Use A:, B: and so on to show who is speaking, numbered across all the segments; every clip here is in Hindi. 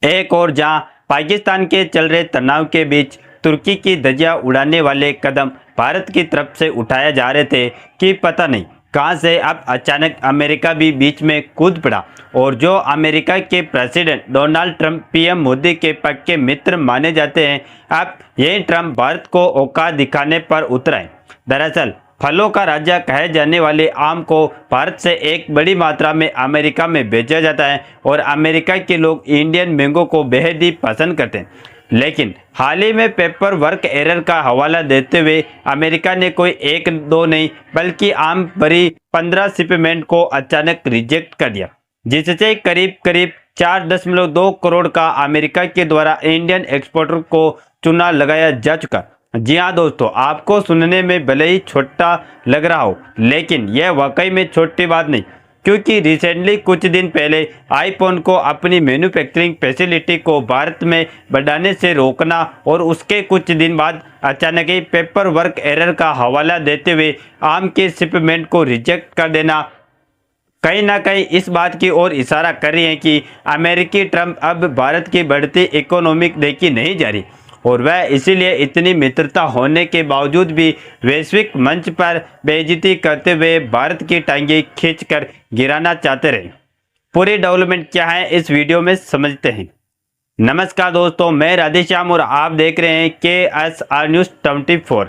A: एक और जहां पाकिस्तान के चल रहे तनाव के बीच तुर्की की धज्जियां उड़ाने वाले कदम भारत की तरफ से उठाए जा रहे थे कि पता नहीं कहां से अब अचानक अमेरिका भी बीच में कूद पड़ा। और जो अमेरिका के president Donald Trump PM Modi के पक्के मित्र माने जाते हैं, अब यही ट्रंप भारत को औकात दिखाने पर उतरा है। दरअसल फलों का राजा कहे जाने वाले आम को भारत से एक बड़ी मात्रा में अमेरिका में बेचा जाता है और अमेरिका के लोग इंडियन मैंगो को बेहद ही पसंद करते हैं। लेकिन हाल ही में पेपर वर्क एरर का हवाला देते हुए अमेरिका ने कोई एक दो नहीं बल्कि आम भरी 15 शिपमेंट को अचानक रिजेक्ट कर दिया, जिससे करीब करीब 4.2 करोड़ का अमेरिका के द्वारा इंडियन एक्सपोर्टर को चूना लगाया जा चुका। जी हाँ दोस्तों, आपको सुनने में भले ही छोटा लग रहा हो, लेकिन यह वाकई में छोटी बात नहीं, क्योंकि रिसेंटली कुछ दिन पहले आईफोन को अपनी मैन्युफैक्चरिंग फैसिलिटी को भारत में बढ़ाने से रोकना और उसके कुछ दिन बाद अचानक ही पेपर वर्क एरर का हवाला देते हुए आम के शिपमेंट को रिजेक्ट कर देना कहीं ना कहीं इस बात की ओर इशारा कर रही है कि अमेरिकी ट्रंप अब भारत की बढ़ती इकोनॉमिक देखी नहीं जा रही और वह इसीलिए इतनी मित्रता होने के बावजूद भी वैश्विक मंच पर बेइज्जती करते हुए भारत की टांगें खींचकर गिराना चाहते रहे। पूरी डेवलपमेंट क्या है इस वीडियो में समझते हैं। नमस्कार दोस्तों, मैं राधेश्याम और आप देख रहे हैं KSR न्यूज़ 24।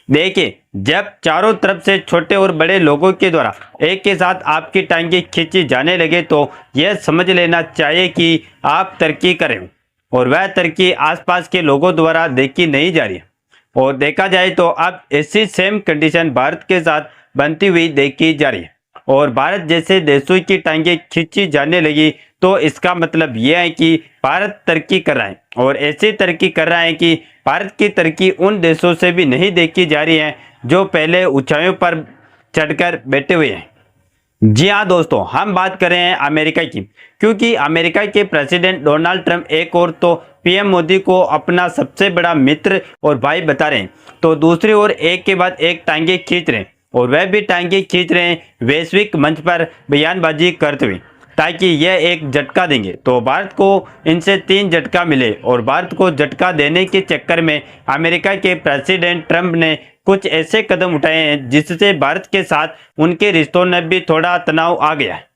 A: देखिए, जब चारों तरफ से छोटे और बड़े लोगों के द्वारा एक के साथ आपकी टांगें खींची जाने लगे तो यह समझ लेना चाहिए कि आप तरक्की करें और वह तरक्की आसपास के लोगों द्वारा देखी नहीं जा रही है। और देखा जाए तो अब ऐसी सेम कंडीशन भारत के साथ बनती हुई देखी जा रही है और भारत जैसे देशों की टांगें खींची जाने लगी तो इसका मतलब यह है कि भारत तरक्की कर रहा है और ऐसी तरक्की कर रहा है कि भारत की तरक्की उन देशों से भी नहीं देखी जा रही है जो पहले ऊंचाइयों पर चढ़कर बैठे हुए हैं। जी हाँ दोस्तों, हम बात कर रहे हैं अमेरिका की, क्योंकि अमेरिका के प्रेसिडेंट डोनाल्ड ट्रंप एक और तो पीएम मोदी को अपना सबसे बड़ा मित्र और भाई बता रहे हैं, तो दूसरी ओर एक के बाद एक टांगे खींच रहे हैं और वह भी टांगे खींच रहे हैं वैश्विक मंच पर बयानबाजी करते हुए, ताकि यह एक झटका देंगे तो भारत को इनसे 3 झटका मिले। और भारत को झटका देने के चक्कर में अमेरिका के प्रेसिडेंट ट्रंप ने कुछ ऐसे कदम उठाए हैं जिससे भारत के साथ उनके रिश्तों में भी थोड़ा तनाव आ गया है।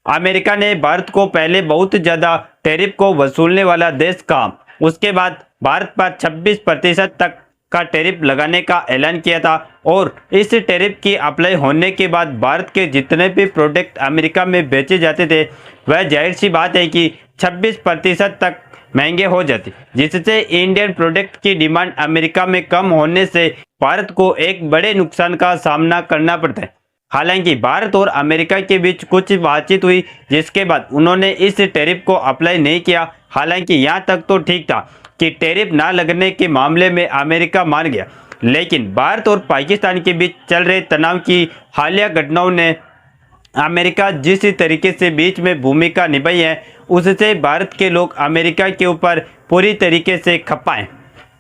A: अमेरिका ने भारत को पहले बहुत ज़्यादा टैरिफ को वसूलने वाला देश कहा, उसके बाद भारत पर 26% तक का टैरिफ लगाने का ऐलान किया था और इस टैरिफ की अप्लाई होने के बाद भारत के जितने भी प्रोडक्ट अमेरिका में बेचे जाते थे वह जाहिर सी बात है कि 26% तक महंगे हो जाते, जिससे इंडियन प्रोडक्ट की डिमांड अमेरिका में कम होने से भारत को एक बड़े नुकसान का सामना करना पड़ता है। हालांकि भारत और अमेरिका के बीच कुछ बातचीत हुई जिसके बाद उन्होंने इस टैरिफ को अप्लाई नहीं किया। हालांकि यहाँ तक तो ठीक था कि टैरिफ ना लगने के मामले में अमेरिका मान गया, लेकिन भारत और पाकिस्तान के बीच चल रहे तनाव की हालिया घटनाओं ने अमेरिका जिस तरीके से बीच में भूमिका निभाई है उससे भारत के लोग अमेरिका के ऊपर पूरी तरीके से खपा हैं।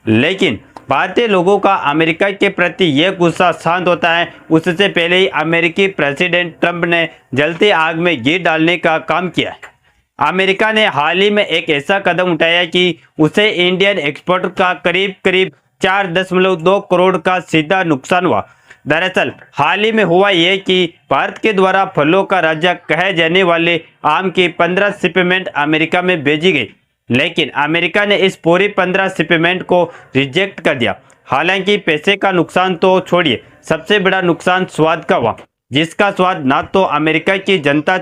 A: लेकिन भारतीय लोगों का अमेरिका के प्रति यह गुस्सा शांत होता है उससे पहले ही अमेरिकी प्रेसिडेंट ट्रंप ने जलती आग में घी डालने का काम किया है। अमेरिका ने हाल ही में एक ऐसा कदम उठाया कि उसे इंडियन एक्सपोर्ट का करीब करीब 4.2 करोड़ का सीधा नुकसान हुआ। दरअसल हाल ही में हुआ यह कि भारत के द्वारा फलों का राजा कहे जाने वाले आम की 15 शिपमेंट अमेरिका में भेजी गई, लेकिन अमेरिका ने इस पूरी 15 शिपमेंट को रिजेक्ट कर दिया। हालांकि पैसे का नुकसान तो छोड़िए, सबसे बड़ा नुकसान स्वाद का हुआ, जिसका स्वाद ना तो अमेरिका की जनता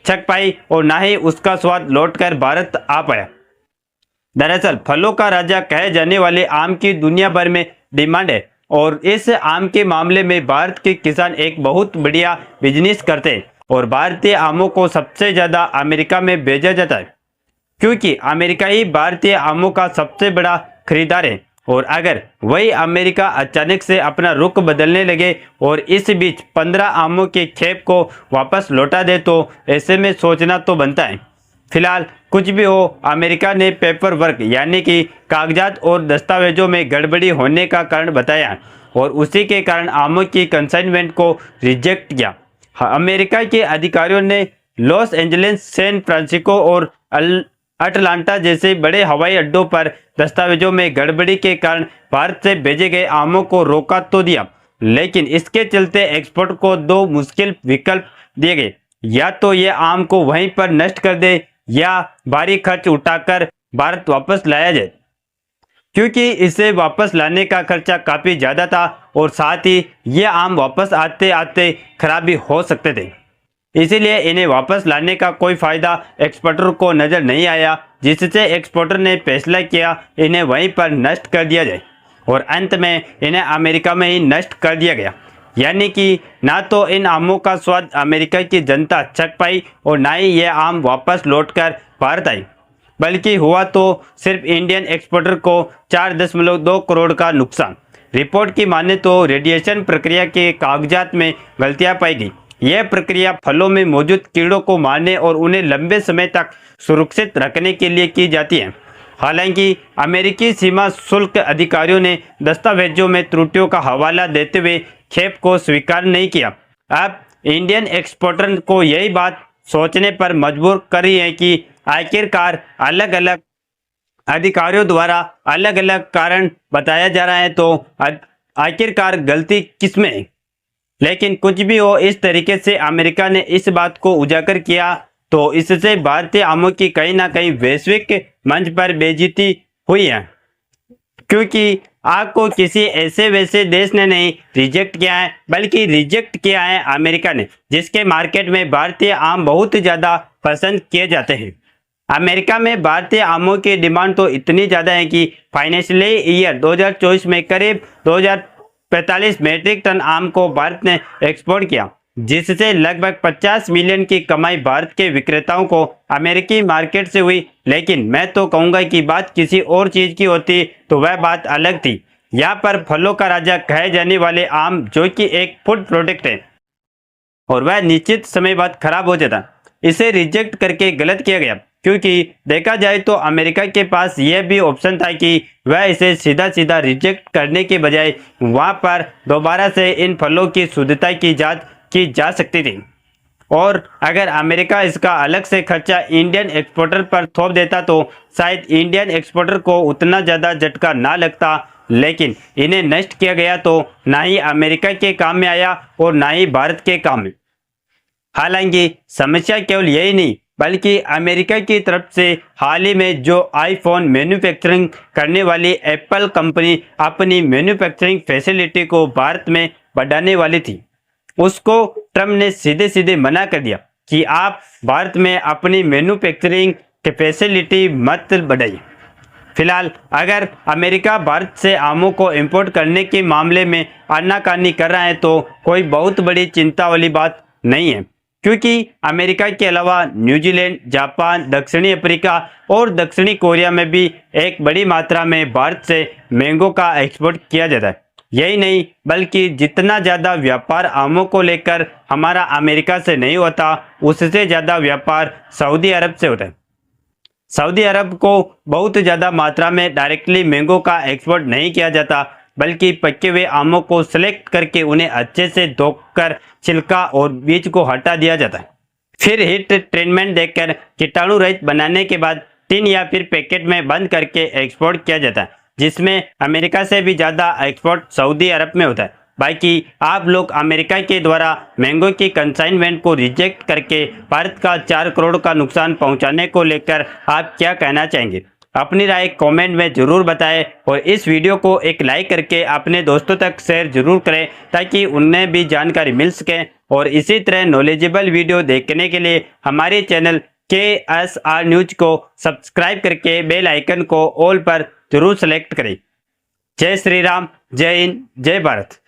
A: चख पाई और ना ही उसका स्वाद लौटकर भारत आ पाया। दरअसल फलों का राजा कहे जाने वाले आम की दुनिया भर में डिमांड है और इस आम के मामले में भारत के किसान एक बहुत बढ़िया बिजनेस करते हैं और भारतीय आमों को सबसे ज़्यादा अमेरिका में भेजा जाता है, क्योंकि अमेरिका ही भारतीय आमों का सबसे बड़ा खरीदार है। और अगर वही अमेरिका अचानक से अपना रुख बदलने लगे और इस बीच 15 आमों के खेप को वापस लौटा दे तो ऐसे में सोचना तो बनता है। फिलहाल कुछ भी हो, अमेरिका ने पेपर वर्क यानी कि कागजात और दस्तावेजों में गड़बड़ी होने का कारण बताया और उसी के कारण आमों की कंसाइनमेंट को रिजेक्ट किया। अमेरिका के अधिकारियों ने लॉस एंजलिस, सैन फ्रांसिस्को और अटलांटा जैसे बड़े हवाई अड्डों पर दस्तावेजों में गड़बड़ी के कारण भारत से भेजे गए आमों को रोका तो दिया, लेकिन इसके चलते एक्सपोर्ट को दो मुश्किल विकल्प दिए गए। या तो ये आम को वहीं पर नष्ट कर दे या भारी खर्च उठाकर भारत वापस लाया जाए, क्योंकि इसे वापस लाने का खर्चा काफी ज्यादा था और साथ ही ये आम वापस आते आते खराब भी हो सकते थे। इसीलिए इन्हें वापस लाने का कोई फायदा एक्सपोर्टर को नजर नहीं आया, जिससे एक्सपोर्टर ने फैसला किया इन्हें वहीं पर नष्ट कर दिया जाए और अंत में इन्हें अमेरिका में ही नष्ट कर दिया गया। यानी कि ना तो इन आमों का स्वाद अमेरिका की जनता चख पाई और ना ही ये आम वापस लौटकर भारत आई, बल्कि हुआ तो सिर्फ इंडियन एक्सपोर्टर को 4.2 करोड़ का नुकसान। रिपोर्ट की माने तो रेडिएशन प्रक्रिया के कागजात में गलतियां पाई गई। यह प्रक्रिया फलों में मौजूद कीड़ों को मारने और उन्हें लंबे समय तक सुरक्षित रखने के लिए की जाती है। हालांकि अमेरिकी सीमा शुल्क अधिकारियों ने दस्तावेजों में त्रुटियों का हवाला देते हुए खेप को स्वीकार नहीं किया। अब इंडियन एक्सपोर्टर को यही बात सोचने पर मजबूर कर रही है कि आखिरकार अलग अलग अधिकारियों द्वारा अलग अलग कारण बताया जा रहा है, तो आखिरकार गलती किसमें है। लेकिन कुछ भी हो, इस तरीके से अमेरिका ने इस बात को उजागर किया तो इससे भारतीय आमों की कहीं ना कहीं वैश्विक मंच पर बेइज्जती हुई है, क्योंकि आग को किसी ऐसे वैसे देश ने नहीं रिजेक्ट किया है, बल्कि रिजेक्ट किया है अमेरिका ने, जिसके मार्केट में भारतीय आम बहुत ज़्यादा पसंद किए जाते हैं। अमेरिका में भारतीय आमों की डिमांड तो इतनी ज़्यादा है कि फाइनेंशियल ईयर 2024 में करीब 2045 मैट्रिक टन आम को भारत ने एक्सपोर्ट किया, जिससे लगभग 50 मिलियन की कमाई भारत के विक्रेताओं को अमेरिकी मार्केट से हुई। लेकिन मैं तो कहूँगा कि बात किसी और चीज़ की होती तो वह बात अलग थी। यहाँ पर फलों का राजा कहे जाने वाले आम, जो कि एक फूड प्रोडक्ट है और वह निश्चित समय बाद खराब हो जाता, इसे रिजेक्ट करके गलत किया गया, क्योंकि देखा जाए तो अमेरिका के पास यह भी ऑप्शन था कि वह इसे सीधा सीधा रिजेक्ट करने के बजाय वहां पर दोबारा से इन फलों की शुद्धता की जांच की जा सकती थी। और अगर अमेरिका इसका अलग से खर्चा इंडियन एक्सपोर्टर पर थोप देता तो शायद इंडियन एक्सपोर्टर को उतना ज़्यादा झटका ना लगता, लेकिन इन्हें नष्ट किया गया तो ना ही अमेरिका के काम में आया और ना ही भारत के काम में। हालांकि समस्या केवल यही नहीं, बल्कि अमेरिका की तरफ से हाल ही में जो आईफोन मैन्युफैक्चरिंग करने वाली एप्पल कंपनी अपनी मैन्युफैक्चरिंग फैसिलिटी को भारत में बढ़ाने वाली थी, उसको ट्रम्प ने सीधे सीधे मना कर दिया कि आप भारत में अपनी मैन्युफैक्चरिंग की फैसिलिटी मत बढ़ाइए। फिलहाल अगर अमेरिका भारत से आमों को इंपोर्ट करने के मामले में आनाकानी कर रहा है तो कोई बहुत बड़ी चिंता वाली बात नहीं है, क्योंकि अमेरिका के अलावा न्यूजीलैंड, जापान, दक्षिणी अफ्रीका और दक्षिणी कोरिया में भी एक बड़ी मात्रा में भारत से मैंगो का एक्सपोर्ट किया जाता है। यही नहीं, बल्कि जितना ज़्यादा व्यापार आमों को लेकर हमारा अमेरिका से नहीं होता, उससे ज़्यादा व्यापार सऊदी अरब से होता है। सऊदी अरब को बहुत ज़्यादा मात्रा में डायरेक्टली मैंगो का एक्सपोर्ट नहीं किया जाता, बल्कि पके हुए आमों को सेलेक्ट करके उन्हें अच्छे से धोकर छिलका और बीज को हटा दिया जाता है। फिर हीट ट्रीटमेंट देकर कीटाणु रहित बनाने के बाद टिन या फिर पैकेट में बंद करके एक्सपोर्ट किया जाता है, जिसमें अमेरिका से भी ज़्यादा एक्सपोर्ट सऊदी अरब में होता है। बाकी आप लोग अमेरिका के द्वारा मैंगो की कंसाइनमेंट को रिजेक्ट करके भारत का 4 करोड़ का नुकसान पहुंचाने को लेकर आप क्या कहना चाहेंगे? अपनी राय कमेंट में ज़रूर बताएं और इस वीडियो को एक लाइक करके अपने दोस्तों तक शेयर जरूर करें, ताकि उन्हें भी जानकारी मिल सके। और इसी तरह नॉलेजेबल वीडियो देखने के लिए हमारे चैनल KSR न्यूज को सब्सक्राइब करके बेल आइकन को ऑल पर जरूर सेलेक्ट करें। जय श्री राम, जय हिंद, जय भारत।